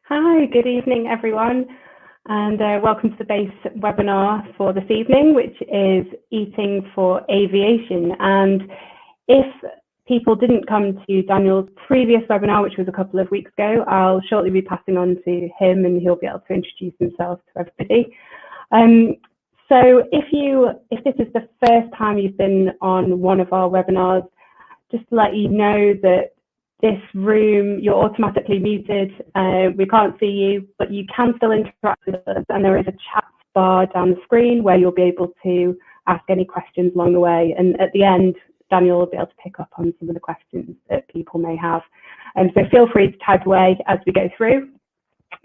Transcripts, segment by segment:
Hi, good evening, everyone, and welcome to the BASE webinar for this evening, which is Eating for Aviation. And if people didn't come to Daniel's previous webinar, which was a couple of weeks ago, I'll shortly be passing on to him and he'll be able to introduce himself to everybody. So if this is the first time you've been on one of our webinars, just to let you know that this room, you're automatically muted. We can't see you, but you can still interact with us. And there is a chat bar down the screen where you'll be able to ask any questions along the way. And at the end, Daniel will be able to pick up on some of the questions that people may have. And so feel free to type away as we go through.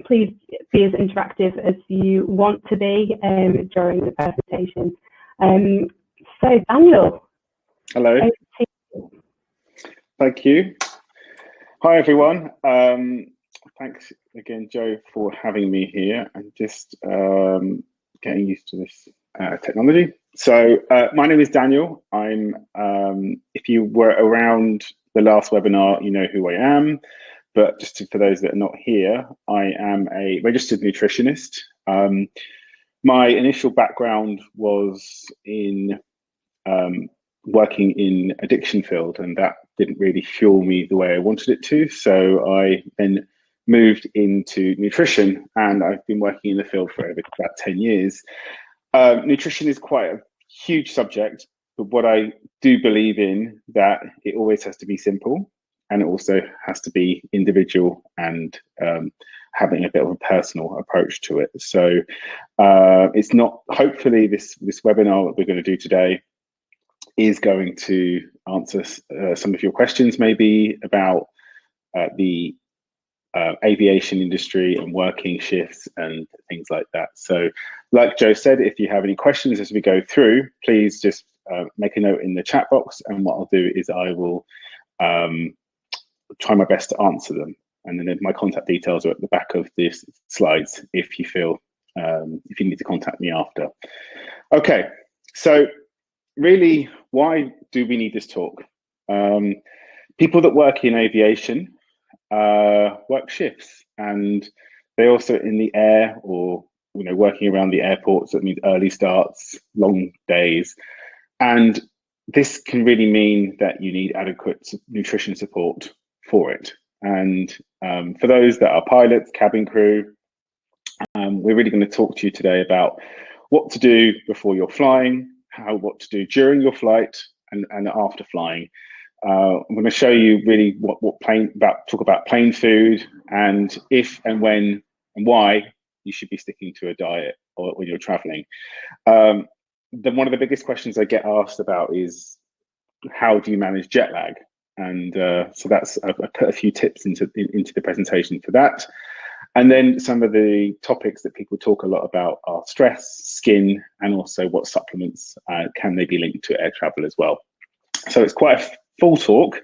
Please be as interactive as you want to be during the presentation. So Daniel. Hello. Thank you. Hi, everyone. Thanks again, Joe, for having me here and just getting used to this technology. So my name is Daniel. If you were around the last webinar, you know who I am. But just for those that are not here, I am a registered nutritionist. My initial background was in working in addiction field, and that didn't really fuel me the way I wanted it to. So I then moved into nutrition, and I've been working in the field for over about 10 years. Nutrition is quite a huge subject, but what I do believe in that it always has to be simple, and it also has to be individual and having a bit of a personal approach to it. So it's not, hopefully this webinar that we're going to do today is going to answer some of your questions, maybe about the aviation industry and working shifts and things like that. So like Joe said, if you have any questions as we go through, please just make a note in the chat box, and what I'll do is I will try my best to answer them. And then my contact details are at the back of these slides if you feel, if you need to contact me after. Okay, so really, why do we need this talk? People that work in aviation work shifts, and they also in the air, or working around the airports. That means early starts, long days, and this can really mean that you need adequate nutrition support for it. And for those that are pilots, cabin crew, we're really going to talk to you today about what to do before you're flying, what to do during your flight, and after flying. I'm going to show you really talk about plane food, and if and when and why you should be sticking to a diet or when you're traveling. One of the biggest questions I get asked about is, how do you manage jet lag? And so I put a few tips into the presentation for that. And then some of the topics that people talk a lot about are stress, skin, and also what supplements can they be linked to air travel as well. So it's quite a full talk,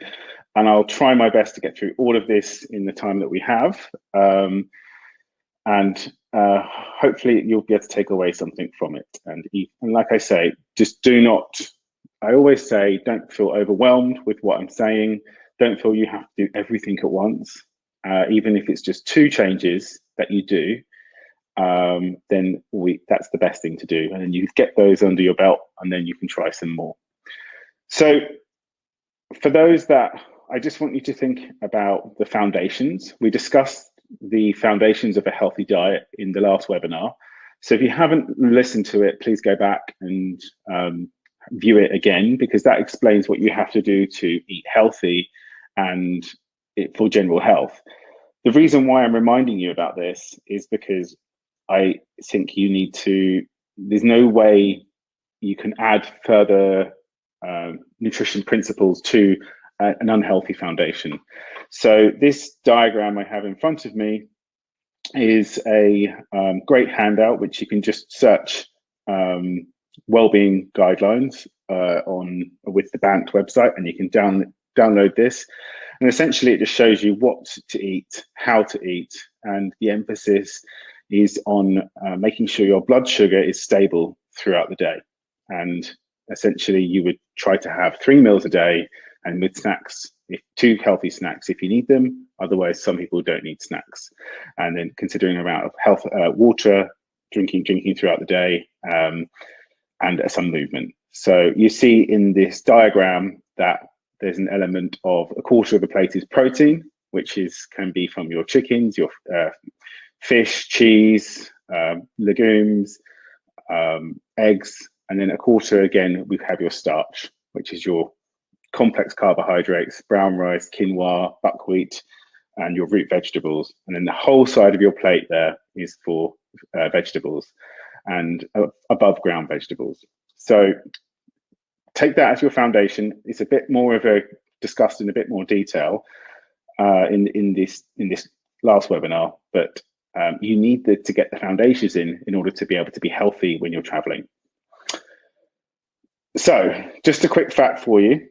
and I'll try my best to get through all of this in the time that we have. And hopefully you'll be able to take away something from it. And like I say, just do not, I always say, don't feel overwhelmed with what I'm saying. Don't feel you have to do everything at once. Even if it's just 2 changes that you do, then that's the best thing to do. And then you get those under your belt, and then you can try some more. So for those that, I just want you to think about the foundations. We discussed the foundations of a healthy diet in the last webinar. So if you haven't listened to it, please go back and view it again, because that explains what you have to do to eat healthy and for general health. The reason why I'm reminding you about this is because I think you need to, there's no way you can add further nutrition principles to an unhealthy foundation. So this diagram I have in front of me is a great handout, which you can just search wellbeing guidelines with the BANT website, and you can download this. And essentially it just shows you what to eat, how to eat, and the emphasis is on making sure your blood sugar is stable throughout the day. And essentially you would try to have 3 meals a day, and with snacks if 2 healthy snacks if you need them. Otherwise, some people don't need snacks. And then considering amount of health, water, drinking throughout the day, and some movement. So you see in this diagram that there's an element of a quarter of the plate is protein, which can be from your chickens, your fish, cheese, legumes, eggs, and then a quarter again we have your starch, which is your complex carbohydrates, brown rice, quinoa, buckwheat, and your root vegetables. And then the whole side of your plate there is for vegetables and above ground vegetables. So take that as your foundation. It's a bit more of a discussed in a bit more detail in this last webinar, but you need to get the foundations in order to be able to be healthy when you're traveling. So just a quick fact for you.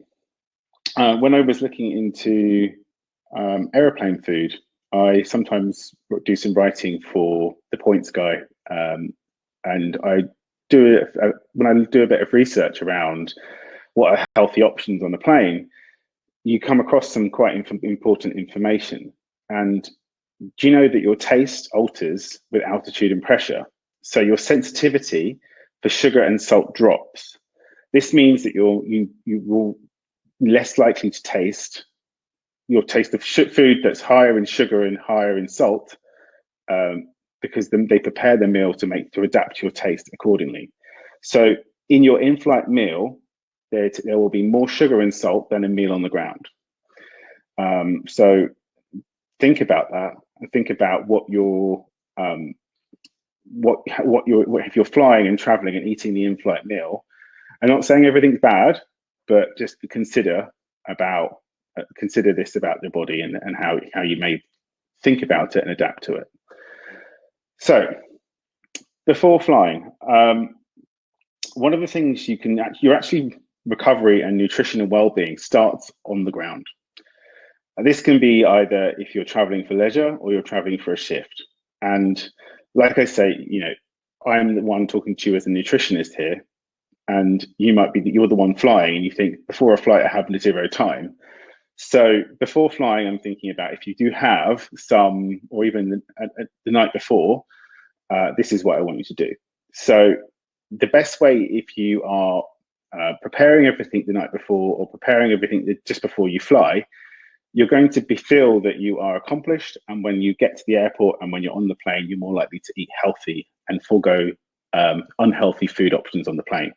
When I was looking into aeroplane food, I sometimes do some writing for the Points guy, and I do when I do a bit of research around what are healthy options on the plane, you come across some quite important information. And do you know that your taste alters with altitude and pressure? So your sensitivity for sugar and salt drops. This means that you will less likely to taste your taste of food that's higher in sugar and higher in salt, because they prepare the meal to adapt your taste accordingly. So in your in-flight meal, there will be more sugar and salt than a meal on the ground. So think about that, and think about what if you're flying and traveling and eating the in-flight meal. I'm not saying everything's bad, but just consider this about the body and how you may think about it and adapt to it. So before flying, one of the things your actually recovery and nutritional well-being starts on the ground. This can be either if you're traveling for leisure or you're traveling for a shift. And like I say, I'm the one talking to you as a nutritionist here, and you're the one flying, and you think before a flight I have 0 time. So before flying, I'm thinking about if you do have some, or even the night before, this is what I want you to do. So the best way, if you are preparing everything the night before or preparing everything just before you fly, you're going to feel that you are accomplished. And when you get to the airport and when you're on the plane, you're more likely to eat healthy and forego unhealthy food options on the plane.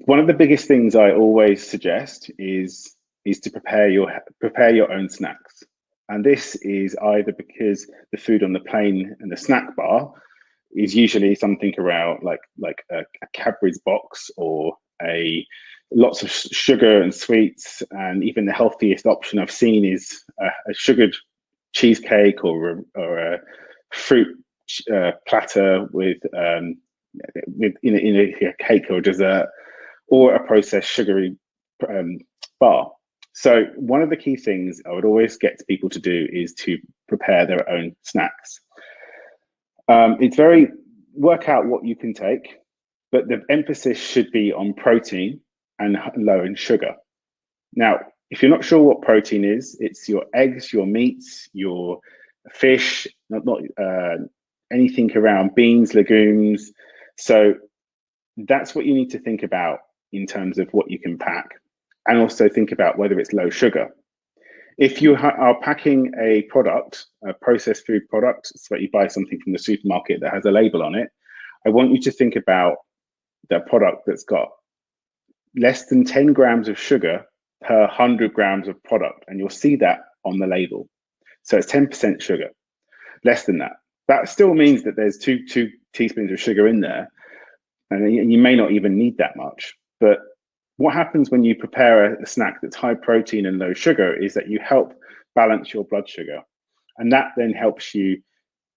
One of the biggest things I always suggest is to prepare your own snacks. And this is either because the food on the plane and the snack bar is usually something around like a Cadbury's box, or lots of sugar and sweets, and even the healthiest option I've seen is a sugared cheesecake or a fruit platter with in a cake or dessert, or a processed sugary bar. So one of the key things I would always get people to do is to prepare their own snacks. Work out what you can take, but the emphasis should be on protein and low in sugar. Now, if you're not sure what protein is, it's your eggs, your meats, your fish, not anything around beans, legumes. So that's what you need to think about in terms of what you can pack, and also think about whether it's low sugar. If you are packing a product, a processed food product, so that you buy something from the supermarket that has a label on it, I want you to think about the product that's got less than 10 grams of sugar per 100 grams of product, and you'll see that on the label. So it's 10% sugar, less than that. That still means that there's two teaspoons of sugar in there, and you may not even need that much. But what happens when you prepare a snack that's high protein and low sugar is that you help balance your blood sugar, and that then helps you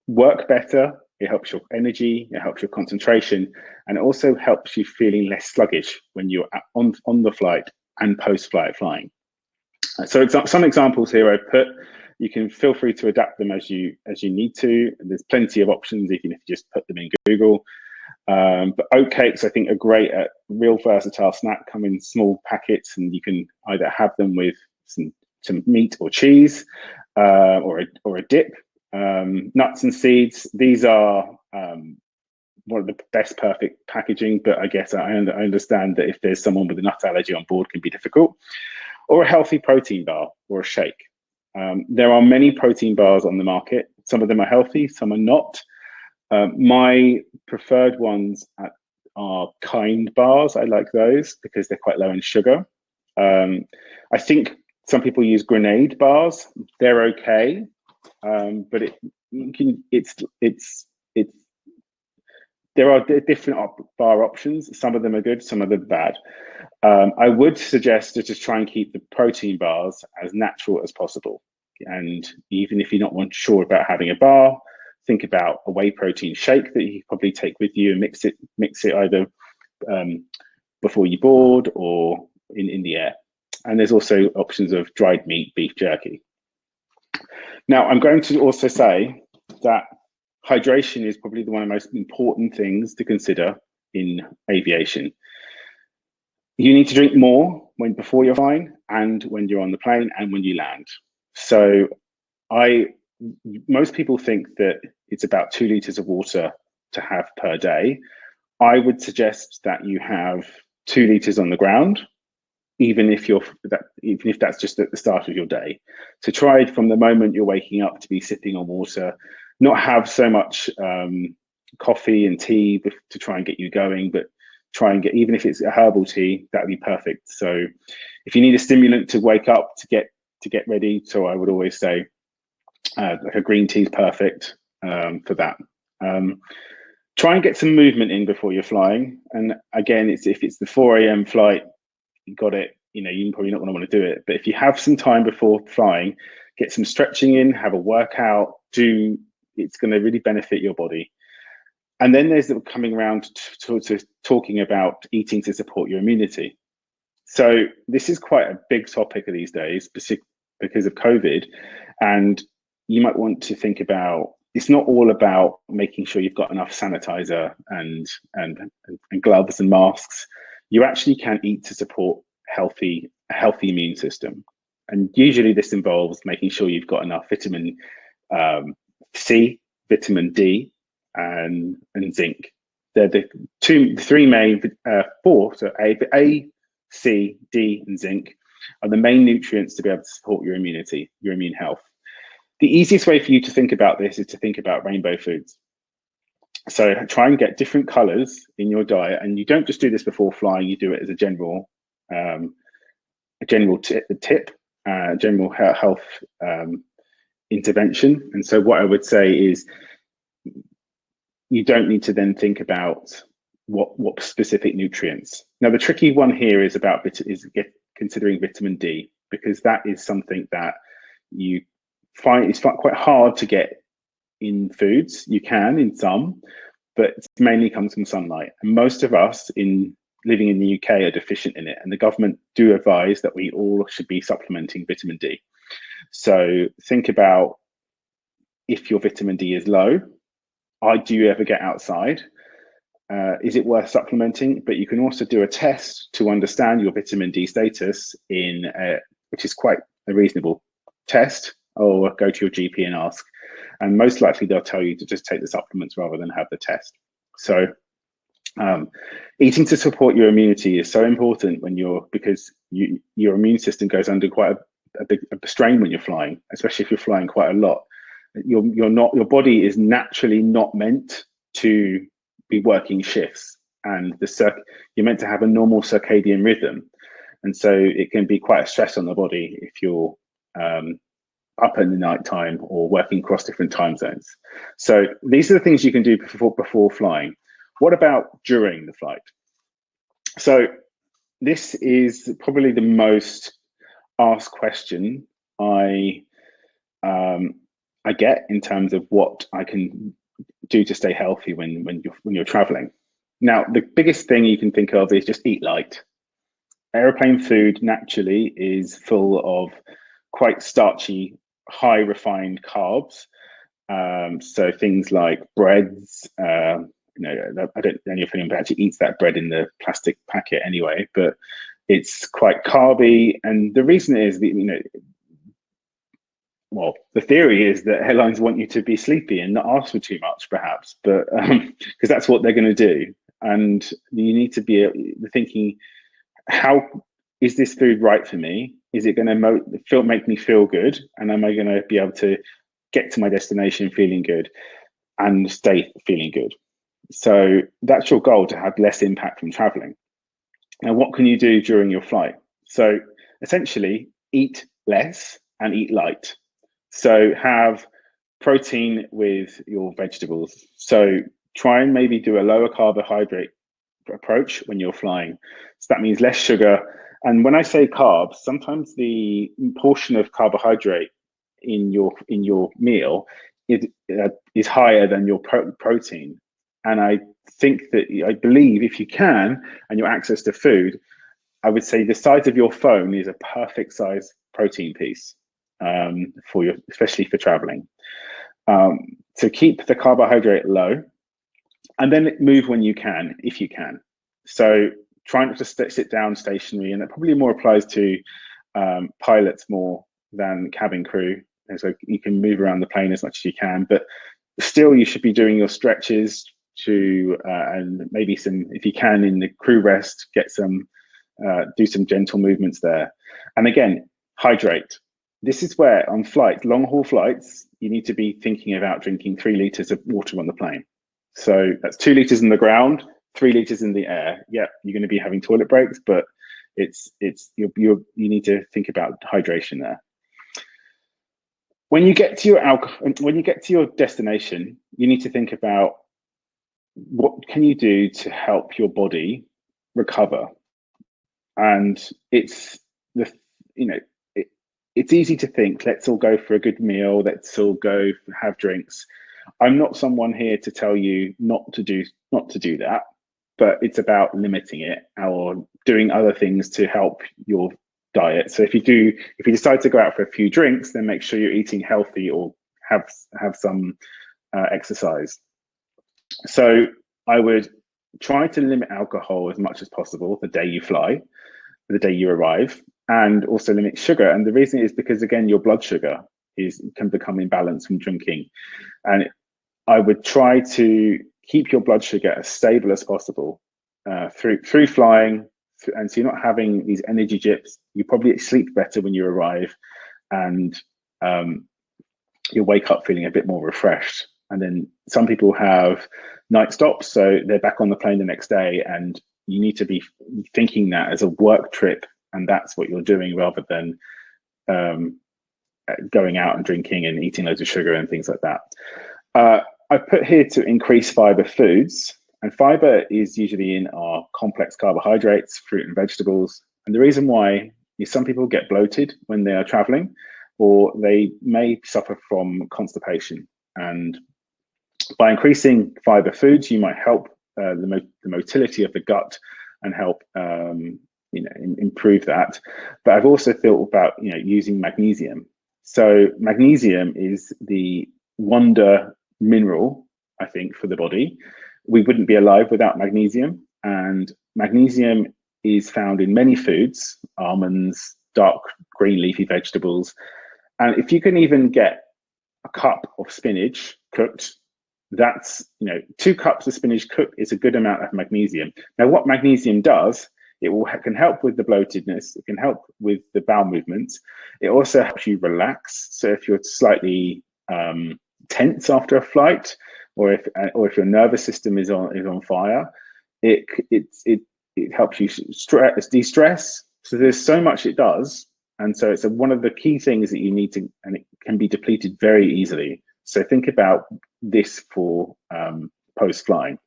work better. It helps your energy, it helps your concentration, and it also helps you feeling less sluggish when you're on the flight and post-flight flying. So some examples here I've put. You can feel free to adapt them as you need to. There's plenty of options, even if you just put them in Google. But oatcakes, I think, are great at real versatile snack, come in small packets, and you can either have them with some meat or cheese, or a dip. Nuts and seeds, these are one of the best perfect packaging, but I guess I understand that if there's someone with a nut allergy on board, it can be difficult. Or a healthy protein bar or a shake. There are many protein bars on the market. Some of them are healthy, some are not. My preferred ones are Kind bars. I like those because they're quite low in sugar. I think some people use Grenade bars. They're okay, but there are different bar options. Some of them are good, some of them are bad. I would suggest to just try and keep the protein bars as natural as possible. And even if you're not sure about having a bar, think about a whey protein shake that you could probably take with you and mix it either before you board or in the air. And there's also options of dried meat, beef jerky. Now, I'm going to also say that hydration is probably one of the most important things to consider in aviation. You need to drink more before you're flying, and when you're on the plane, and when you land. So most people think that it's about 2 liters of water to have per day. I would suggest that you have 2 liters on the ground, even if that's just at the start of your day. So try from the moment you're waking up to be sipping on water, not have so much coffee and tea to try and get you going, but try and get, even if it's a herbal tea, that would be perfect. So if you need a stimulant to wake up to get ready, so I would always say like a green tea is perfect for that. Try and get some movement in before you're flying. And again, if it's the 4 a.m. flight, you got it, you're probably not going to want to do it. But if you have some time before flying, get some stretching in, have a workout, it's going to really benefit your body. And then there's coming around to talking about eating to support your immunity. So this is quite a big topic these days because of COVID. And you might want to think about, it's not all about making sure you've got enough sanitizer and gloves and masks. You actually can eat to support a healthy immune system. And usually this involves making sure you've got enough vitamin C, vitamin D, and zinc. They're the three main, so A, C, D, and zinc are the main nutrients to be able to support your immunity, your immune health. The easiest way for you to think about this is to think about rainbow foods. So try and get different colors in your diet, and you don't just do this before flying, you do it as a general health intervention. And so what I would say is you don't need to then think about what specific nutrients. Now, the tricky one here is considering vitamin D, because that is something that you find it's quite hard to get in foods. You can in some, but it mainly comes from sunlight. And most of us living in the UK are deficient in it. And the government do advise that we all should be supplementing vitamin D. So think about if your vitamin D is low, do you ever get outside? Is it worth supplementing? But you can also do a test to understand your vitamin D status which is quite a reasonable test, or go to your GP and ask. And most likely they'll tell you to just take the supplements rather than have the test. So eating to support your immunity is so important because your immune system goes under quite a big strain when you're flying, especially if you're flying quite a lot. Your body is naturally not meant to be working shifts, and you're meant to have a normal circadian rhythm, and so it can be quite a stress on the body if you're up in the night time or working across different time zones. So these are the things you can do before flying. What about during the flight? So this is probably the most asked question I get in terms of what I can do to stay healthy when you're traveling. Now, the biggest thing you can think of is just eat light. Airplane food naturally is full of quite starchy, high refined carbs. So things like breads, I don't know if anyone actually eats that bread in the plastic packet anyway, but it's quite carby. And the reason is that, well, the theory is that airlines want you to be sleepy and not ask for too much, perhaps, but because that's what they're going to do. And you need to be thinking, how is this food right for me? Is it going to make me feel good? And am I going to be able to get to my destination feeling good and stay feeling good? So that's your goal, to have less impact from traveling. Now, what can you do during your flight? So essentially, eat less and eat light. So have protein with your vegetables. So try and maybe do a lower carbohydrate approach when you're flying. So that means less sugar. And when I say carbs, sometimes the portion of carbohydrate in your meal is higher than your protein. And I believe if you can, and your access to food, I would say the size of your phone is a perfect size protein piece especially for traveling. So keep the carbohydrate low, and then move when you can, if you can. So try not to sit down stationary, and that probably more applies to pilots more than cabin crew. And so you can move around the plane as much as you can, but still you should be doing your stretches and maybe some, if you can, in the crew rest, do some gentle movements there. And again, hydrate. This is where on flights, long haul flights, you need to be thinking about drinking 3 liters of water on the plane. So that's 2 liters in the ground, 3 liters in the air. Yeah, you're going to be having toilet breaks, but you need to think about hydration there. When you get to your destination, you need to think about what can you do to help your body recover. And it's easy to think, let's all go for a good meal, let's all go have drinks. I'm not someone here to tell you not to do that, but it's about limiting it or doing other things to help your diet. So if you decide to go out for a few drinks, then make sure you're eating healthy or have some exercise. So I would try to limit alcohol as much as possible the day you fly, the day you arrive, and also limit sugar. And the reason is because, again, your blood sugar can become imbalanced from drinking. And I would try to keep your blood sugar as stable as possible through flying. And so you're not having these energy dips. You probably sleep better when you arrive, and you wake up feeling a bit more refreshed. And then some people have night stops, so they're back on the plane the next day, and you need to be thinking that as a work trip, and that's what you're doing, rather than going out and drinking and eating loads of sugar and things like that. I put here to increase fiber foods, and fiber is usually in our complex carbohydrates, fruit and vegetables. And the reason why is some people get bloated when they are traveling, or they may suffer from constipation. And by increasing fiber foods, you might help the motility of the gut and help improve that. But I've also thought about using magnesium. So magnesium is the wonder mineral, I think, for the body. We wouldn't be alive without magnesium, and magnesium is found in many foods: almonds, dark green leafy vegetables. And if you can even get a cup of spinach cooked, that's 2 cups of spinach cooked is a good amount of magnesium. Now, what magnesium does, can help with the bloatedness, it can help with the bowel movements. It also helps you relax. So if you're slightly tense after a flight, or if your nervous system is on fire, it helps you de-stress. So there's so much it does, and so it's one of the key things that you need to, and it can be depleted very easily. So think about this for post-flying.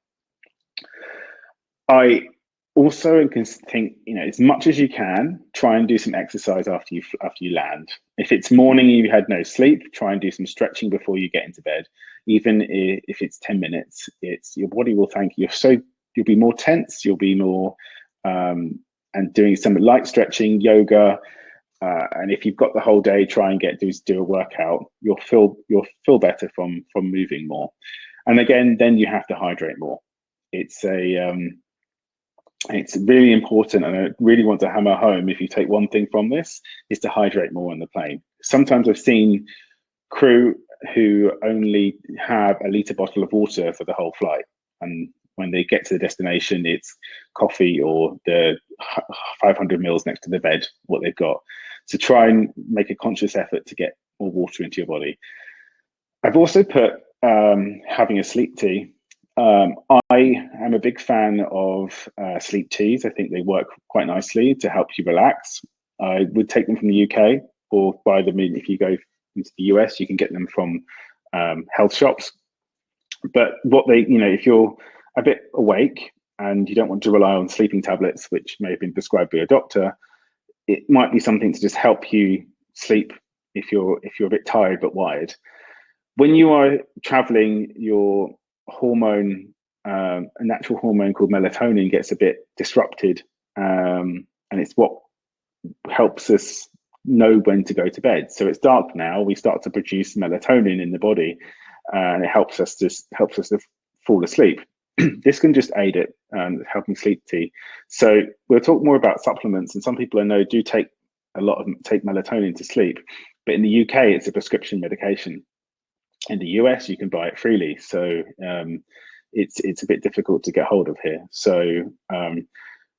I also can think, as much as you can, try and do some exercise after you land. If it's morning, you had no sleep, try and do some stretching before you get into bed. Even if it's 10 minutes, your body will thank you. You'll be more tense, you'll be more, and doing some light stretching, yoga. And if you've got the whole day, try and do a workout. You'll feel better from moving more. And again, then you have to hydrate more. It's really important, and I really want to hammer home, if you take one thing from this, is to hydrate more on the plane. Sometimes I've seen crew who only have a litre bottle of water for the whole flight, and when they get to the destination, it's coffee or the 500 mils next to the bed, what they've got. So try and make a conscious effort to get more water into your body. I've also put having a sleep tea. I am a big fan of sleep teas. I think they work quite nicely to help you relax. I would take them from the UK, or buy them in, if you go into the US, you can get them from health shops. But what they, if you're a bit awake and you don't want to rely on sleeping tablets, which may have been prescribed by a doctor, it might be something to just help you sleep if you're a bit tired but wired. When you are traveling, your hormone, a natural hormone called melatonin, gets a bit disrupted, and it's what helps us know when to go to bed. So it's dark now, we start to produce melatonin in the body, and it helps us to fall asleep. This can just aid it, helping sleep tea. So we'll talk more about supplements, and some people I know do take melatonin to sleep, but in the UK it's a prescription medication. In the US you can buy it freely, so it's a bit difficult to get hold of here. So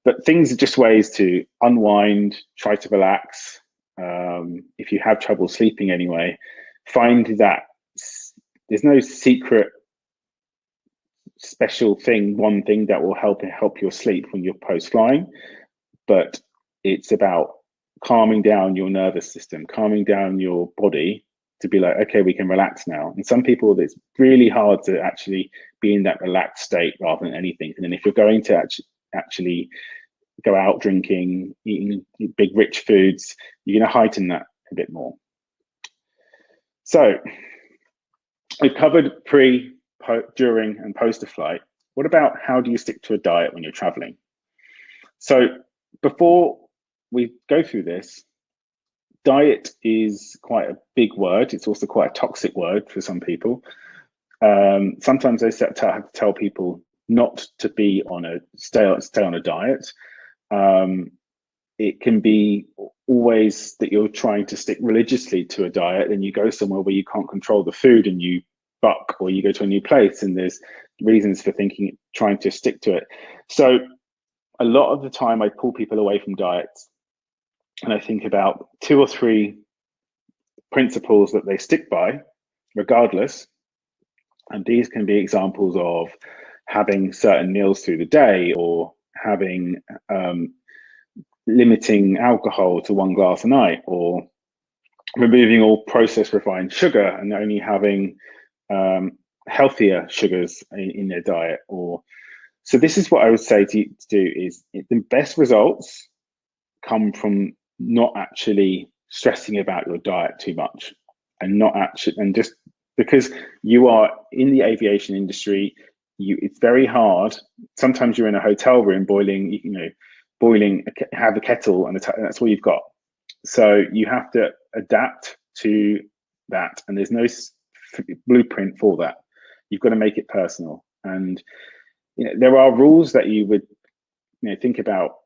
but things are just ways to unwind, try to relax. If you have trouble sleeping anyway, find that there's no secret special thing, one thing that will help your sleep when you're post flying, but it's about calming down your nervous system, calming down your body, to be like, okay, we can relax now. And some people, it's really hard to actually be in that relaxed state rather than anything. And then if you're going to actually go out drinking, eating big rich foods, you're going to heighten that a bit more. So we've covered pre, during and post a flight. What about how do you stick to a diet when you're traveling? So before we go through this, diet is quite a big word. It's also quite a toxic word for some people. Sometimes they have to tell people not to be on stay on a diet. It can be always that you're trying to stick religiously to a diet, and you go somewhere where you can't control the food and you buck, or you go to a new place and there's reasons for trying to stick to it. So a lot of the time I pull people away from diets, and I think about 2 or 3 principles that they stick by regardless. And these can be examples of having certain meals through the day, or having limiting alcohol to 1 glass a night, or removing all processed refined sugar and only having healthier sugars in their diet. So this is what I would say to do is the best results come from not actually stressing about your diet too much, and just because you are in the aviation industry, it's very hard. Sometimes you're in a hotel room boiling, have a kettle, and that's all you've got. So you have to adapt to that, and there's no blueprint for that. You've got to make it personal, and there are rules that you would think about.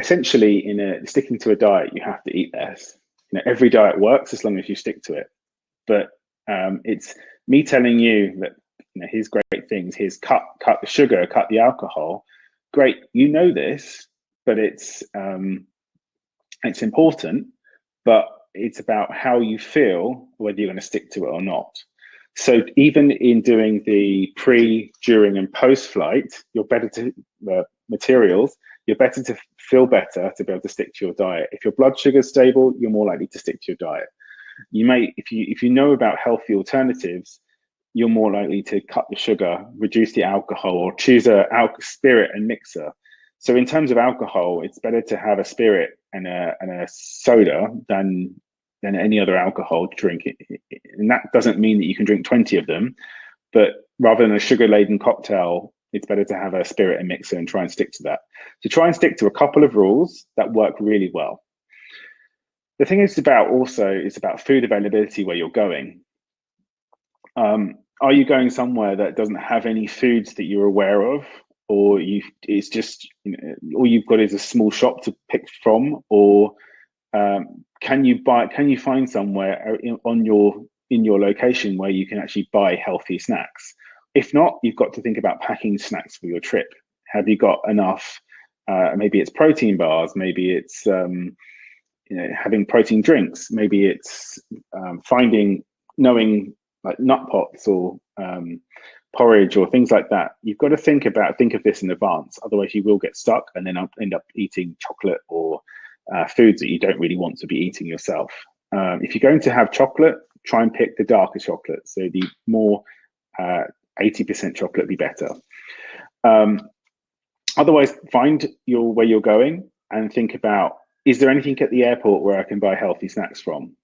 Essentially, in sticking to a diet, you have to eat less. Every diet works as long as you stick to it. But it's me telling you that here's great things. Here's cut the sugar, cut the alcohol. Great, this, but it's important. But it's about how you feel, whether you're going to stick to it or not. So even in doing the pre, during, and post-flight, you're better to materials. You're better to feel better to be able to stick to your diet. If your blood sugar is stable, you're more likely to stick to your diet. You may, if you know about healthy alternatives, you're more likely to cut the sugar, reduce the alcohol, or choose a spirit and mixer. So in terms of alcohol, it's better to have a spirit and a soda than any other alcohol drink. And that doesn't mean that you can drink 20 of them, but rather than a sugar-laden cocktail, it's better to have a spirit and mixer and try and stick to that. So try and stick to a couple of rules that work really well. The thing is about food availability where you're going. are you going somewhere that doesn't have any foods that you're aware of, or it's just, you know, all you've got is a small shop to pick from, or can you find somewhere in your location where you can actually buy healthy snacks? If not, you've got to think about packing snacks for your trip. Have you got enough? Maybe it's protein bars, maybe it's having protein drinks, maybe it's knowing like nut pots or porridge or things like that. You've got to think of this in advance, otherwise you will get stuck and then end up eating chocolate or foods that you don't really want to be eating yourself. If you're going to have chocolate, try and pick the darker chocolate. So the more 80% chocolate be better. Otherwise, find where you're going and think about, is there anything at the airport where I can buy healthy snacks from?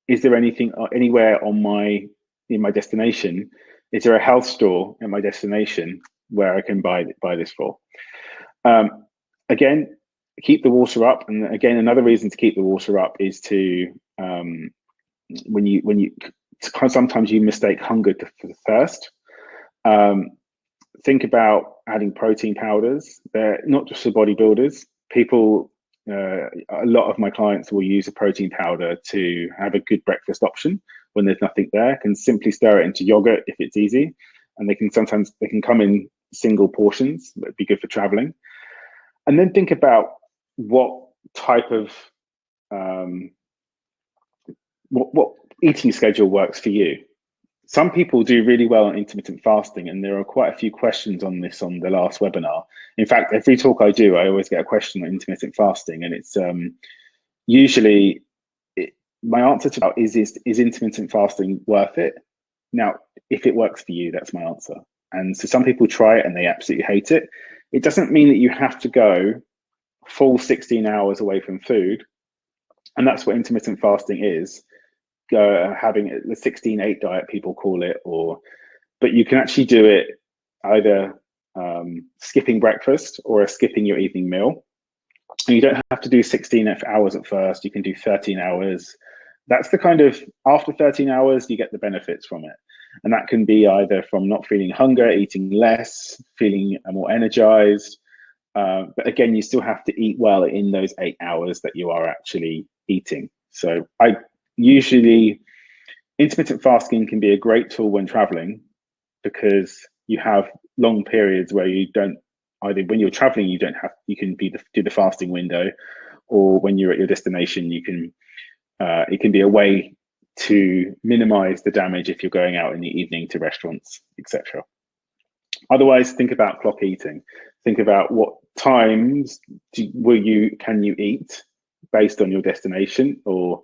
Is there anything anywhere in my destination? Is there a health store in my destination where I can buy this for? Again, keep the water up. And again, another reason to keep the water up is to sometimes you mistake hunger for thirst. Think about adding protein powders. They're not just for bodybuilders. A lot of my clients will use a protein powder to have a good breakfast option when there's nothing there. Can simply stir it into yogurt if it's easy, and they can come in single portions. That'd be good for traveling. And then think about what type of what eating schedule works for you. Some people do really well on intermittent fasting, and there are quite a few questions on this on the last webinar. In fact, every talk I do, I always get a question on intermittent fasting, and it's usually my answer to that is intermittent fasting worth it? Now, if it works for you, that's my answer. And so some people try it and they absolutely hate it. It doesn't mean that you have to go full 16 hours away from food, and that's what intermittent fasting is. Having the 16-8 diet, people call it, but you can actually do it either skipping breakfast or skipping your evening meal. And you don't have to do 16 hours at first. You can do 13 hours. That's the kind of, after 13 hours, you get the benefits from it. And that can be either from not feeling hunger, eating less, feeling more energized. But again, you still have to eat well in those 8 hours that you are actually eating. So usually, intermittent fasting can be a great tool when traveling, because you have long periods where you don't, either when you're traveling, you can do the fasting window, or when you're at your destination, you can, it can be a way to minimize the damage if you're going out in the evening to restaurants, etc. Otherwise, think about clock eating. Think about what times can you eat based on your destination, or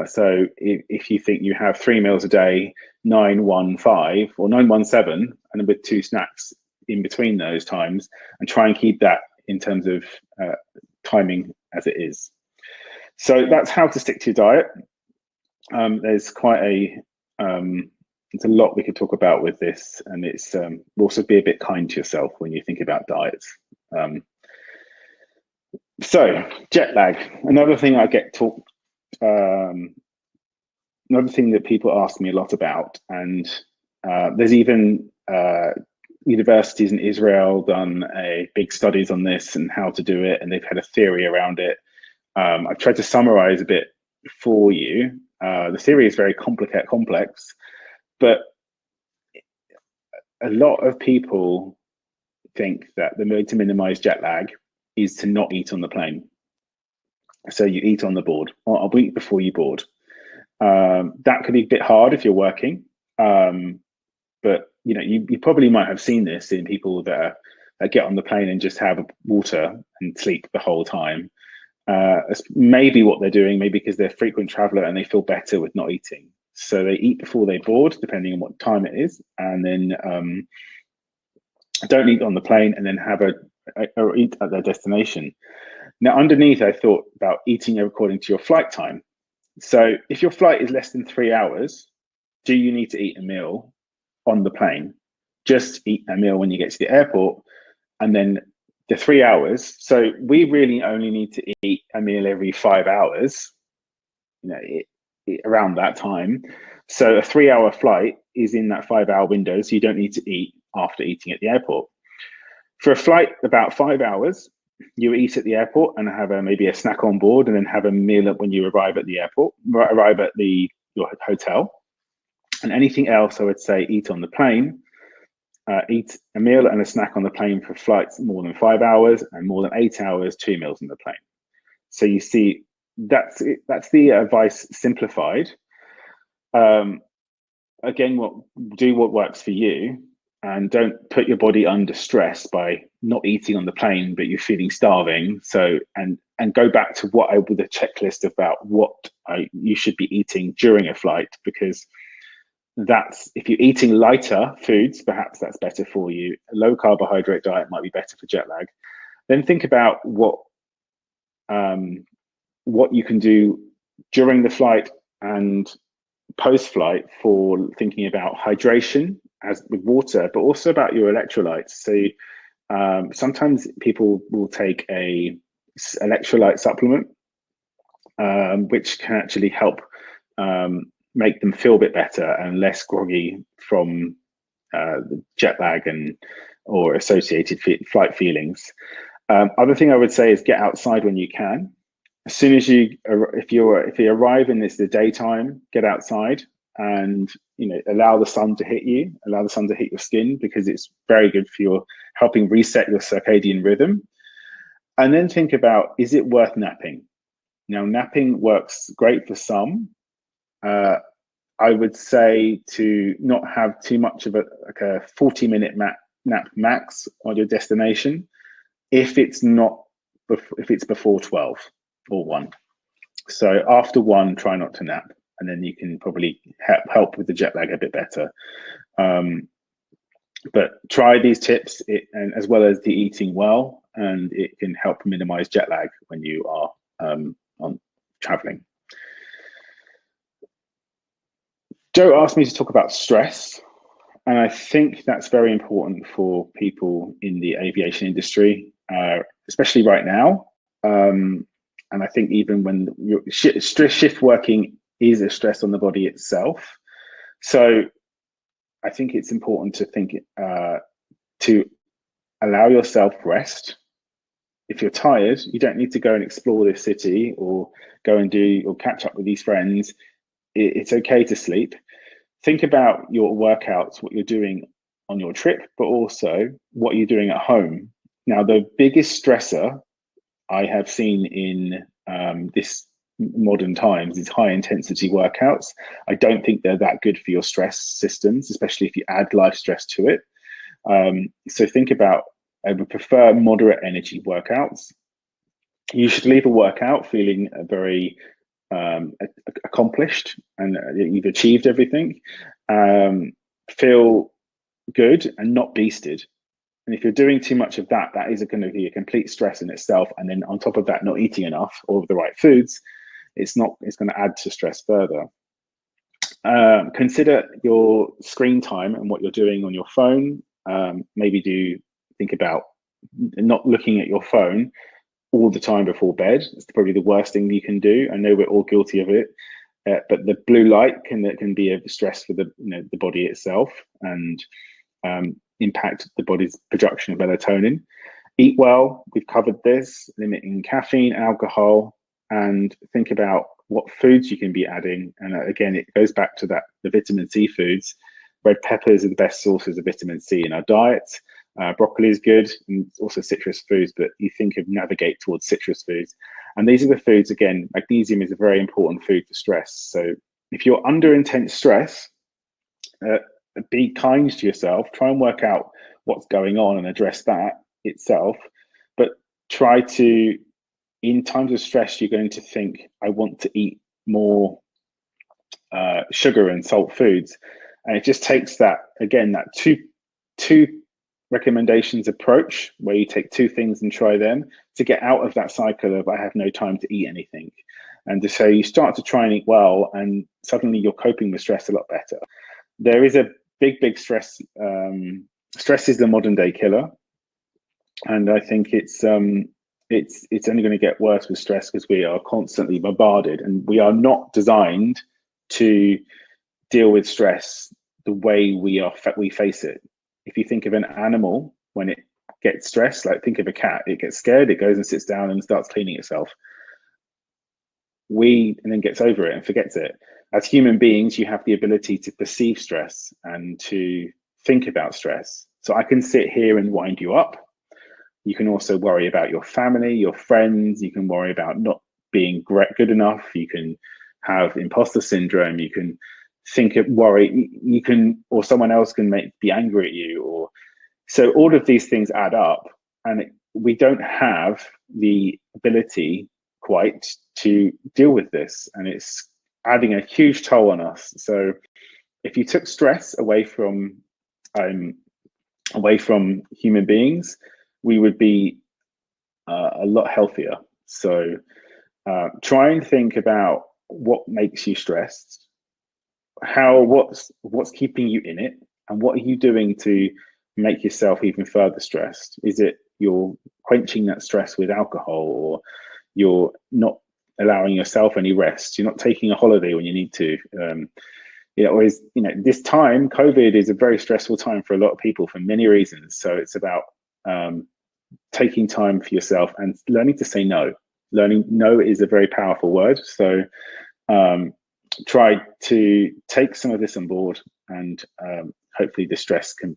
so if you think you have 3 meals a day, 9-1-5 or 9-1-7, and with 2 snacks in between those times, and try and keep that in terms of timing as it is. So that's how to stick to your diet. There's quite it's a lot we could talk about with this, and it's also be a bit kind to yourself when you think about diets. So jet lag, another thing I get talked. Another thing that people ask me a lot about, and there's even universities in Israel done big studies on this and how to do it, and they've had a theory around it. I've tried to summarize a bit for you. The theory is very complex, but a lot of people think that the way to minimize jet lag is to not eat on the plane. So you eat on the board, or a week before you board. That could be a bit hard if you're working, but you probably might have seen this in people that get on the plane and just have water and sleep the whole time. It's maybe what they're doing, maybe because they're a frequent traveler and they feel better with not eating. So they eat before they board, depending on what time it is, and then don't eat on the plane, and then or eat at their destination. Now, underneath, I thought about eating according to your flight time. So if your flight is less than 3 hours, do you need to eat a meal on the plane? Just eat a meal when you get to the airport, and then the 3 hours. So we really only need to eat a meal every 5 hours. around that time. So a 3-hour flight is in that 5-hour window, so you don't need to eat after eating at the airport. For a flight about 5 hours, you eat at the airport and have maybe a snack on board, and then have a meal when you arrive at the airport, arrive at your hotel. And anything else, I would say, eat on the plane. Eat a meal and a snack on the plane for flights more than 5 hours, and more than 8 hours, 2 meals on the plane. So you see, that's the advice simplified. Again, do what works for you, and don't put your body under stress by not eating on the plane, but you're feeling starving. So, and go back to what I with a checklist about what you should be eating during a flight, because that's, if you're eating lighter foods, perhaps that's better for you. A low carbohydrate diet might be better for jet lag. Then think about what you can do during the flight and post-flight for thinking about hydration, as with water, but also about your electrolytes. So sometimes people will take a electrolyte supplement, which can actually help make them feel a bit better and less groggy from the jet lag or associated flight feelings. Other thing I would say is get outside when you can. As soon as if you arrive in the daytime, get outside and allow the sun to hit you, allow the sun to hit your skin, because it's very good for helping reset your circadian rhythm. And then think about, is it worth napping? Now, napping works great for some. I would say to not have too much of a 40-minute nap max on your destination, if it's before 12 or 1. So after 1, try not to nap, and then you can probably help with the jet lag a bit better. But try these tips, and as well as the eating well, and it can help minimize jet lag when you are on traveling. Joe asked me to talk about stress, and I think that's very important for people in the aviation industry, especially right now. And I think even when shift working is a stress on the body itself. So I think it's important to think to allow yourself rest. If you're tired, you don't need to go and explore this city or go and catch up with these friends. It's okay to sleep. Think about your workouts, what you're doing on your trip, but also what you're doing at home. Now, the biggest stressor I have seen in this modern times is high intensity workouts. I don't think they're that good for your stress systems, especially if you add life stress to it. So think about, I would prefer moderate energy workouts. You should leave a workout feeling very accomplished and you've achieved everything. Feel good and not beasted. And if you're doing too much of that, that is going to be a complete stress in itself. And then on top of that, not eating enough or the right foods, it's going to add to stress further. Consider your screen time and what you're doing on your phone. Maybe think about not looking at your phone all the time before bed. It's probably the worst thing you can do. I know we're all guilty of it, but the blue light can be a stress for the body itself and impact the body's production of melatonin. Eat well, we've covered this, limiting caffeine, alcohol, and think about what foods you can be adding. And again, it goes back to the vitamin C foods. Red peppers are the best sources of vitamin C in our diets. Broccoli is good, and also citrus foods, but you think of navigate towards citrus foods. And these are the foods, again, magnesium is a very important food for stress. So if you're under intense stress, be kind to yourself, try and work out what's going on and address that itself. But try to, in times of stress, you're going to think, I want to eat more sugar and salt foods. And it just takes that, again, that two recommendations approach where you take two things and try them to get out of that cycle of I have no time to eat anything. And so you start to try and eat well, and suddenly you're coping with stress a lot better. There is a big stress. Stress is the modern day killer. And I think it's only going to get worse with stress because we are constantly bombarded, and we are not designed to deal with stress the way we face it. If you think of an animal, when it gets stressed, like think of a cat, it gets scared, it goes and sits down and starts cleaning itself. And then gets over it and forgets it. As human beings, you have the ability to perceive stress and to think about stress. So I can sit here and wind you up. You can also worry about your family, your friends. You can worry about not being good enough. You can have imposter syndrome. You can worry. You can, or someone else can be angry at you. So all of these things add up, and we don't have the ability quite to deal with this, and it's adding a huge toll on us. So if you took stress away from human beings, we would be a lot healthier. So try and think about what makes you stressed, what's keeping you in it, and what are you doing to make yourself even further stressed? Is it you're quenching that stress with alcohol, or you're not allowing yourself any rest? You're not taking a holiday when you need to. This time, COVID is a very stressful time for a lot of people for many reasons. So it's about taking time for yourself and learning to say no. Learning no is a very powerful word. So try to take some of this on board, and hopefully the stress can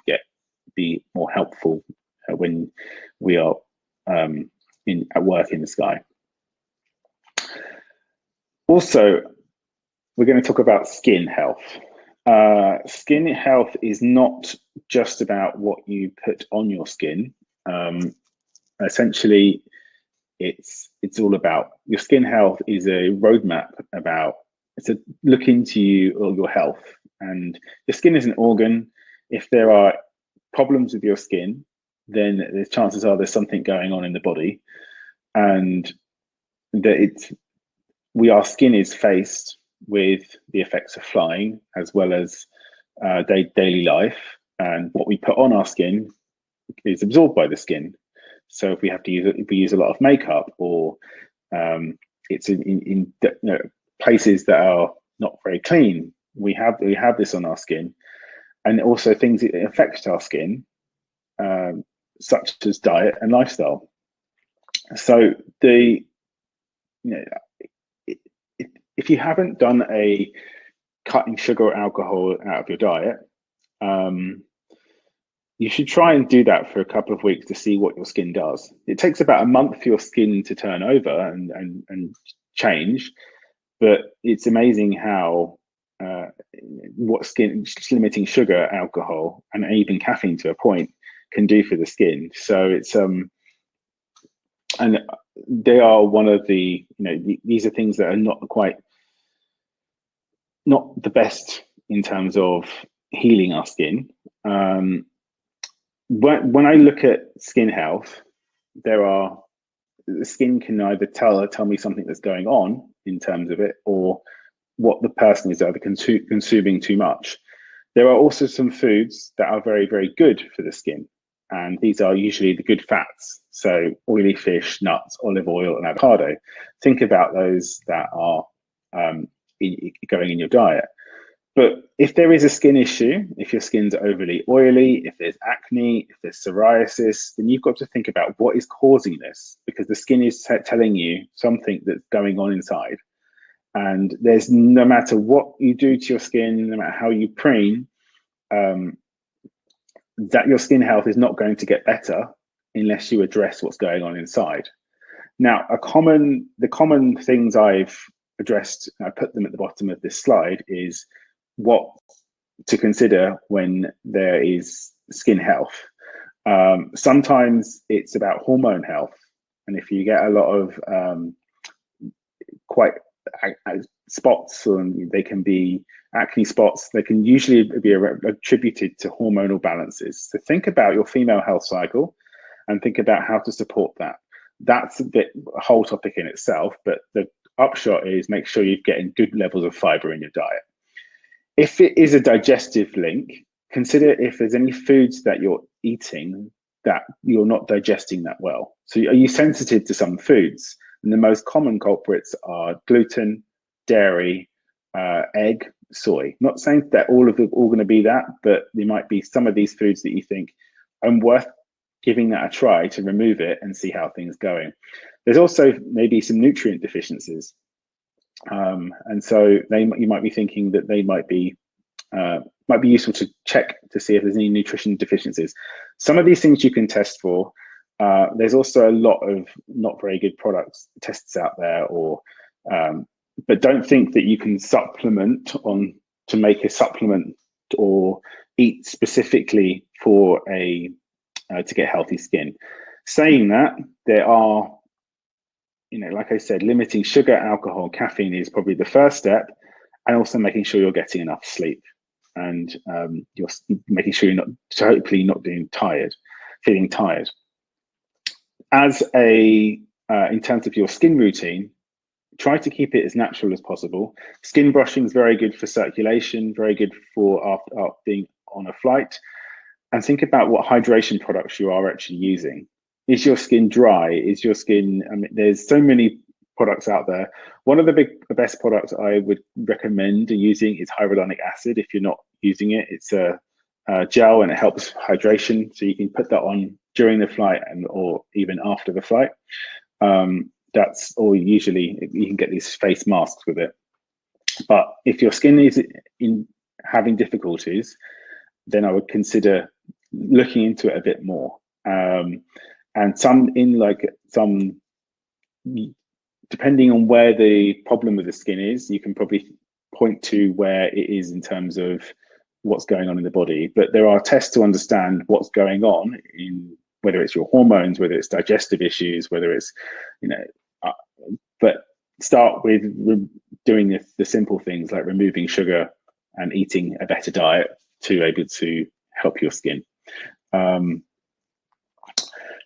be more helpful when we are at work in the sky. Also, we're going to talk about skin health. Skin health is not just about what you put on your skin. Essentially, it's all about your skin health. Is a roadmap it's a look into your health, and your skin is an organ. If there are problems with your skin, then the chances are there's something going on in the body, and that our skin is faced with the effects of flying as well as daily life, and what we put on our skin is absorbed by the skin. So if we have to use a lot of makeup, or it's in places that are not very clean, we have this on our skin, and also things that affect our skin, such as diet and lifestyle. So if you haven't done a cutting sugar or alcohol out of your diet, you should try and do that for a couple of weeks to see what your skin does. It takes about a month for your skin to turn over and change, but it's amazing how what limiting sugar, alcohol, and even caffeine to a point can do for the skin. So it's and they are one of the these are things that are not the best in terms of healing our skin. When I look at skin health, the skin can either tell me something that's going on in terms of it, or what the person is either consuming too much. There are also some foods that are very, very good for the skin, and these are usually the good fats. So oily fish, nuts, olive oil, and avocado. Think about those that are going in your diet. But if there is a skin issue, if your skin's overly oily, if there's acne, if there's psoriasis, then you've got to think about what is causing this, because the skin is telling you something that's going on inside. And there's, no matter what you do to your skin, no matter how you preen, that your skin health is not going to get better unless you address what's going on inside. Now, the common things I've addressed, I put them at the bottom of this slide, is what to consider when there is skin health. Sometimes it's about hormone health, and if you get a lot of quite spots, and they can be acne spots, they can usually be attributed to hormonal balances. So think about your female health cycle and think about how to support that. That's a whole topic in itself, but the upshot is make sure you're getting good levels of fiber in your diet. If it is a digestive link, consider if there's any foods that you're eating that you're not digesting that well. So are you sensitive to some foods? And the most common culprits are gluten, dairy, egg, soy. Not saying that all of them all going to be that, but there might be some of these foods that you think I'm worth giving that a try to remove it and see how things going. There's also maybe some nutrient deficiencies, and so you might be thinking that they might be useful to check to see if there's any nutrition deficiencies. Some of these things you can test for. There's also a lot of not very good tests out there, but don't think that you can supplement to make a supplement or eat specifically for to get healthy skin. Saying that, there are, like I said, limiting sugar, alcohol, caffeine is probably the first step, and also making sure you're getting enough sleep, and you're making sure you're hopefully not feeling tired. As in terms of your skin routine, try to keep it as natural as possible. Skin brushing is very good for circulation, very good for after being on a flight. And think about what hydration products you are actually using. Is your skin dry? Is your skin, there's so many products out there. One of the best products I would recommend using is hyaluronic acid. If you're not using it, it's a gel, and it helps hydration. So you can put that on during the flight or even after the flight. Or usually you can get these face masks with it. But if your skin is having difficulties, then I would consider looking into it a bit more. And depending on where the problem with the skin is, you can probably point to where it is in terms of what's going on in the body. But there are tests to understand what's going on in whether it's your hormones, whether it's digestive issues, whether it's, but start with doing the simple things like removing sugar and eating a better diet to able to help your skin.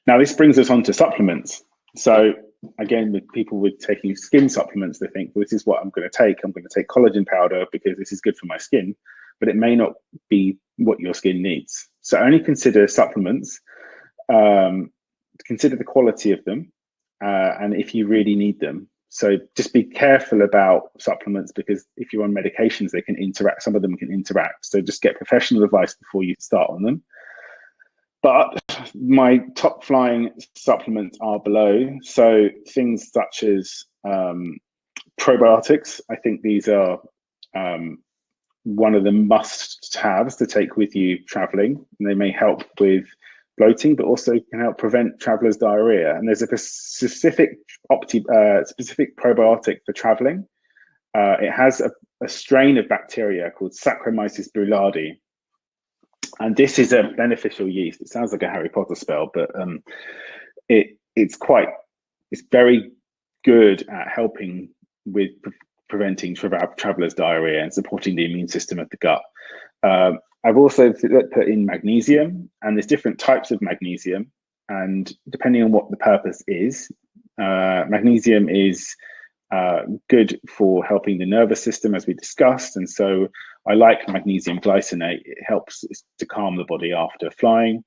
Now this brings us on to supplements. So again, with people with taking skin supplements, they think, well, this is what I'm going to take. I'm going to take collagen powder because this is good for my skin, but it may not be what your skin needs. So only consider supplements, consider the quality of them, and if you really need them. So just be careful about supplements, because if you're on medications, they can interact. Some of them can interact. So just get professional advice before you start on them. But my top flying supplements are below. So things such as probiotics. I think these are one of the must-haves to take with you traveling. And they may help with bloating, but also can help prevent travelers' diarrhea. And there's a specific probiotic for traveling. It has a strain of bacteria called Saccharomyces boulardii. And this is a beneficial yeast. It sounds like a Harry Potter spell, but it's very good at helping with preventing travelers' diarrhea and supporting the immune system of the gut. I've also put in magnesium, and there's different types of magnesium, and depending on what the purpose is, magnesium is good for helping the nervous system, as we discussed, and so I like magnesium glycinate. It helps to calm the body after flying.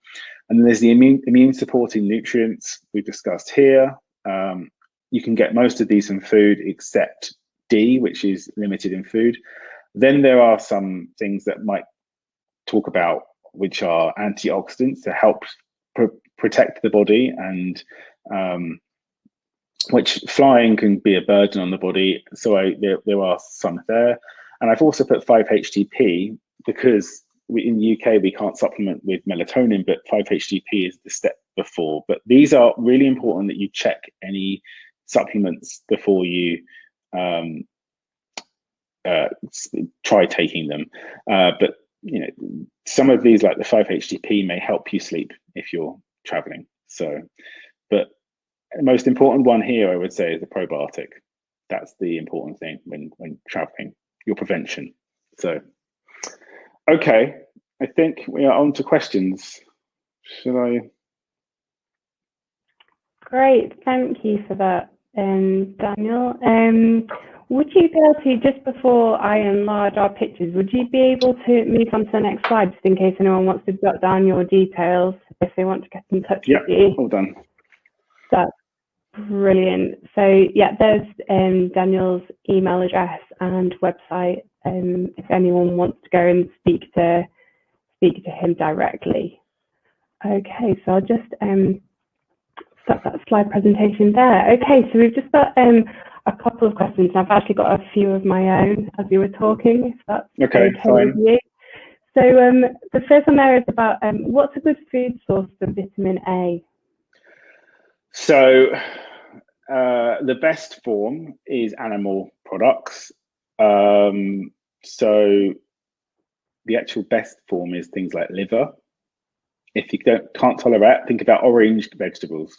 And then there's the immune supporting nutrients we've discussed here. You can get most of these from food except D, which is limited in food. Then there are some things that might talk about, which are antioxidants to help protect the body, and which flying can be a burden on the body. So there are some there. And I've also put 5-HTP because in the UK, we can't supplement with melatonin, but 5-HTP is the step before. But these are really important that you check any supplements before you try taking them. But some of these, like the 5-HTP, may help you sleep if you're traveling. So, but the most important one here, I would say, is the probiotic. That's the important thing when traveling, your prevention. So, okay, I think we are on to questions. Should I? Great, thank you for that, Daniel. Would you be able to, just before I enlarge our pictures, would you be able to move on to the next slide, just in case anyone wants to jot down your details if they want to get in touch with you? Yeah, all done. Brilliant. So yeah, there's Daniel's email address and website. If anyone wants to go and speak to him directly. Okay, so I'll just stop that slide presentation there. Okay, so we've just got a couple of questions. I've actually got a few of my own as you were talking, if that's okay with you. So the first one there is about what's a good food source for vitamin A? So the best form is animal products. So the actual best form is things like liver. If you can't tolerate, think about orange vegetables.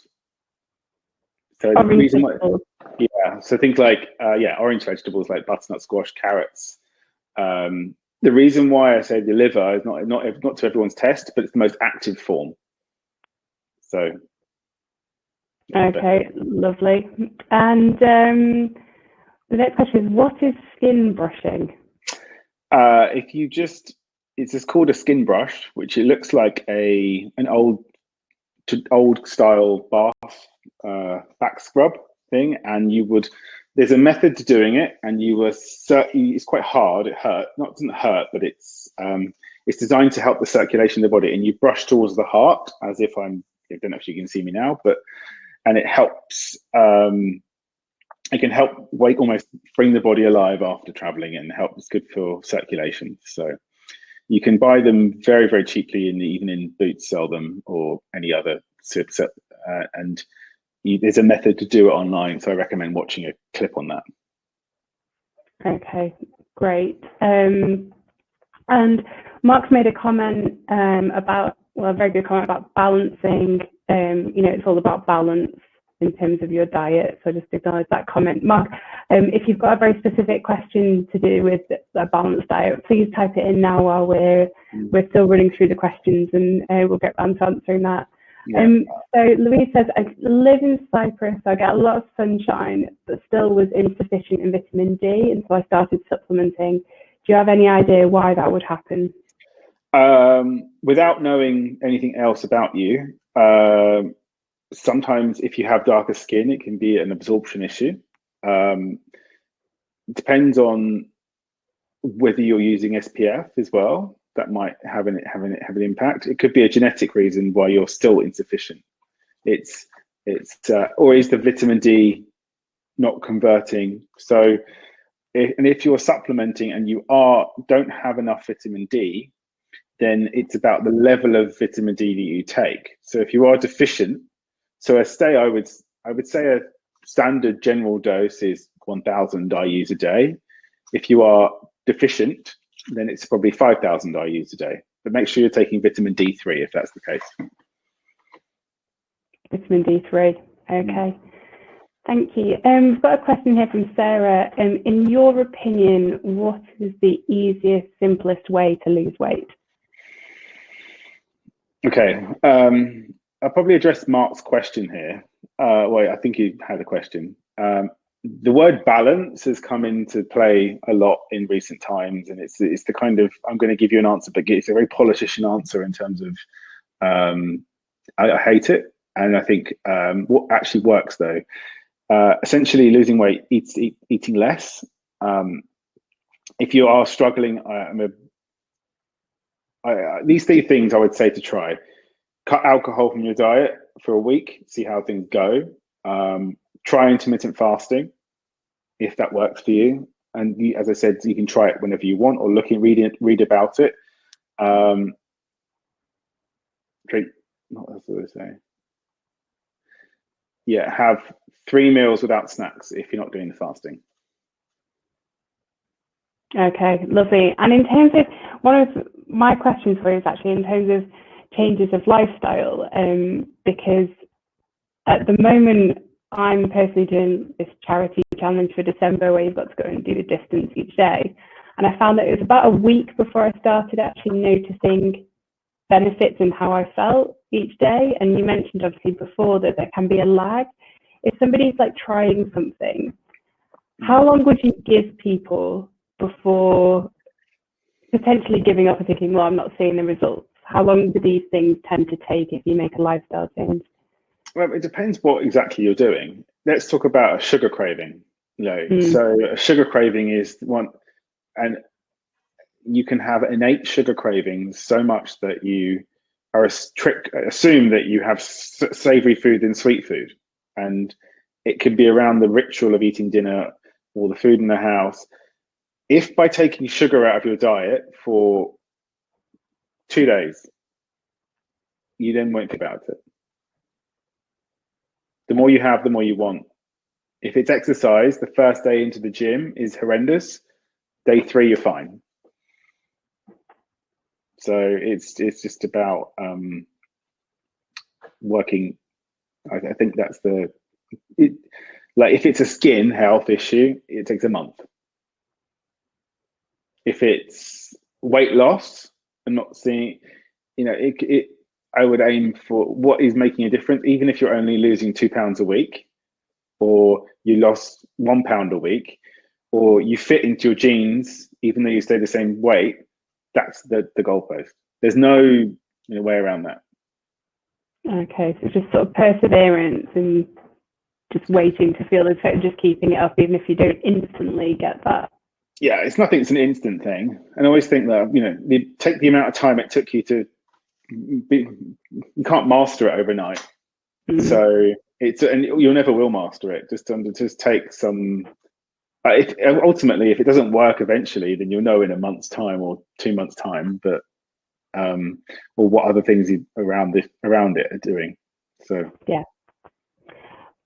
So the reason why, yeah, so things like orange vegetables like butternut squash, carrots. The reason why I say the liver is not to everyone's test, but it's the most active form. So. Okay, lovely. And the next question is, what is skin brushing? It's just called a skin brush, which it looks like an old style bath back scrub thing, and there's a method to doing it, and it's quite hard. It doesn't hurt, but it's designed to help the circulation of the body, and you brush towards the heart as if I don't know if you can see me now, and it helps. It can help almost bring the body alive after traveling, and it's good for circulation. So you can buy them very, very cheaply, even in Boots sell them, or any other and there's a method to do it online. So I recommend watching a clip on that. Okay, great. And Mark's made a comment a very good comment about balancing. It's all about balance in terms of your diet. So just acknowledge that comment. Mark, if you've got a very specific question to do with a balanced diet, please type it in now while we're still running through the questions, and we'll get around to answering that. Yeah. So Louise says, I live in Cyprus, so I get a lot of sunshine, but still was insufficient in vitamin D, and so I started supplementing. Do you have any idea why that would happen? Without knowing anything else about you, sometimes if you have darker skin, it can be an absorption issue. It depends on whether you're using SPF as well. That might have an impact. It could be a genetic reason why you're still insufficient. Or is the vitamin D not converting? So, if you're supplementing and you don't have enough vitamin D, then it's about the level of vitamin D that you take. So if you are deficient, I would say a standard general dose is 1,000 IUs a day. If you are deficient, then it's probably 5,000 IUs a day. But make sure you're taking vitamin D3 if that's the case. Vitamin D3, okay. Thank you. We've got a question here from Sarah. In your opinion, what is the easiest, simplest way to lose weight? Okay, I'll probably address Mark's question here. I think he had a question. The word balance has come into play a lot in recent times, and it's the kind of, I'm going to give you an answer, but it's a very politician answer in terms of, I hate it, and I think what actually works though, essentially losing weight, eating less. If you are struggling, these 3 things I would say to try. Cut alcohol from your diet for a week, see how things go. Try intermittent fasting, if that works for you. And as I said, you can try it whenever you want, or read about it. What else do I say? Yeah, have 3 meals without snacks if you're not doing the fasting. Okay, lovely. And in terms of, one of my questions for you is actually in terms of changes of lifestyle, because at the moment I'm personally doing this charity challenge for December where you've got to go and do the distance each day, and I found that it was about a week before I started actually noticing benefits in how I felt each day. And you mentioned obviously before that there can be a lag. If somebody's like trying something, how long would you give people before potentially giving up and thinking, well, I'm not seeing the results? How long do these things tend to take if you make a lifestyle change? Well, it depends what exactly you're doing. Let's talk about a sugar craving. So a sugar craving is one, and you can have innate sugar cravings so much that you are assume that you have savory food and sweet food, and it can be around the ritual of eating dinner or the food in the house. If by taking sugar out of your diet for 2 days, you then won't think about it. The more you have, the more you want. If it's exercise, the first day into the gym is horrendous. Day 3, you're fine. So it's just about working. I think that's like if it's a skin health issue, it takes a month. If it's weight loss and not seeing, I would aim for what is making a difference, even if you're only losing 2 pounds a week, or you lost 1 pound a week, or you fit into your jeans, even though you stay the same weight. That's the goalpost. There's no way around that. Okay, so just sort of perseverance and just waiting to feel the effect, just keeping it up, even if you don't instantly get that. Yeah, it's an instant thing. And I always think that, take the amount of time it took you to you can't master it overnight. So and you never will master it. Just take some. Ultimately, if it doesn't work eventually, then you'll know in a month's time or 2 months' time. But or what other things around it are doing. So yeah,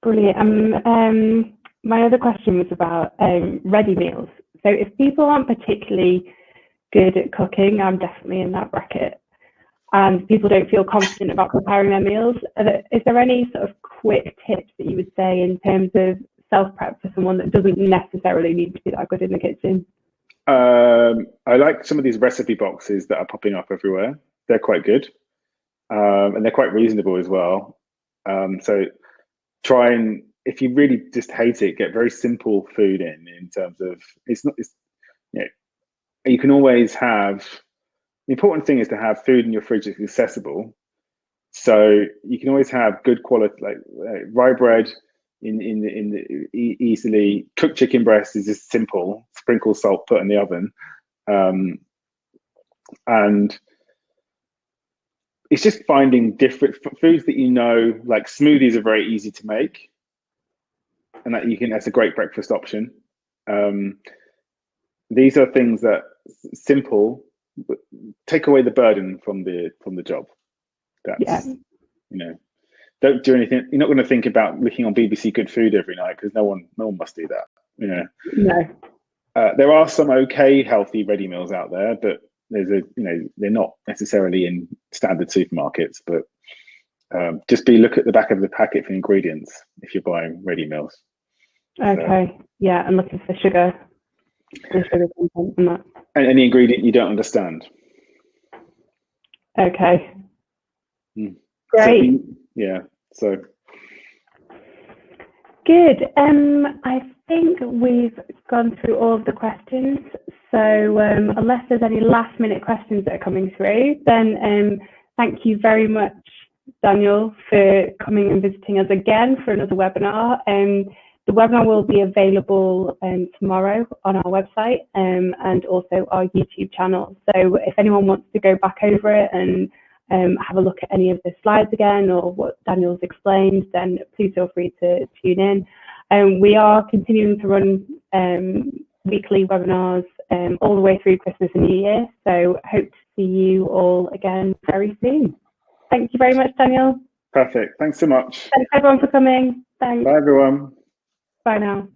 brilliant. My other question was about ready meals. So if people aren't particularly good at cooking, I'm definitely in that bracket, and people don't feel confident about preparing their meals, is there any sort of quick tips that you would say in terms of self-prep for someone that doesn't necessarily need to be that good in the kitchen? I like some of these recipe boxes that are popping up everywhere. They're quite good, and they're quite reasonable as well. So try and, if you really just hate it, get very simple food in terms of you can always have. The important thing is to have food in your fridge that's accessible. So you can always have good quality, like rye bread easily. Cooked chicken breast is just simple. Sprinkle salt, put in the oven, and it's just finding different foods that like smoothies are very easy to make, and that's a great breakfast option. These are things that simple, but take away the burden from the job. That's don't do anything. You're not going to think about looking on BBC Good Food every night, because no one must do that. No. There are some okay healthy ready meals out there, but they're not necessarily in standard supermarkets. But just look at the back of the packet for ingredients if you're buying ready meals. Okay. So, yeah, and looking for sugar content and that. And any ingredient you don't understand. Okay. Great. So good. I think we've gone through all of the questions. So unless there's any last minute questions that are coming through, then thank you very much, Daniel, for coming and visiting us again for another webinar. The webinar will be available tomorrow on our website and also our YouTube channel. So if anyone wants to go back over it and have a look at any of the slides again, or what Daniel's explained, then please feel free to tune in. We are continuing to run weekly webinars all the way through Christmas and New Year. So hope to see you all again very soon. Thank you very much, Daniel. Perfect. Thanks so much. Thanks everyone for coming. Thanks. Bye everyone. Bye now.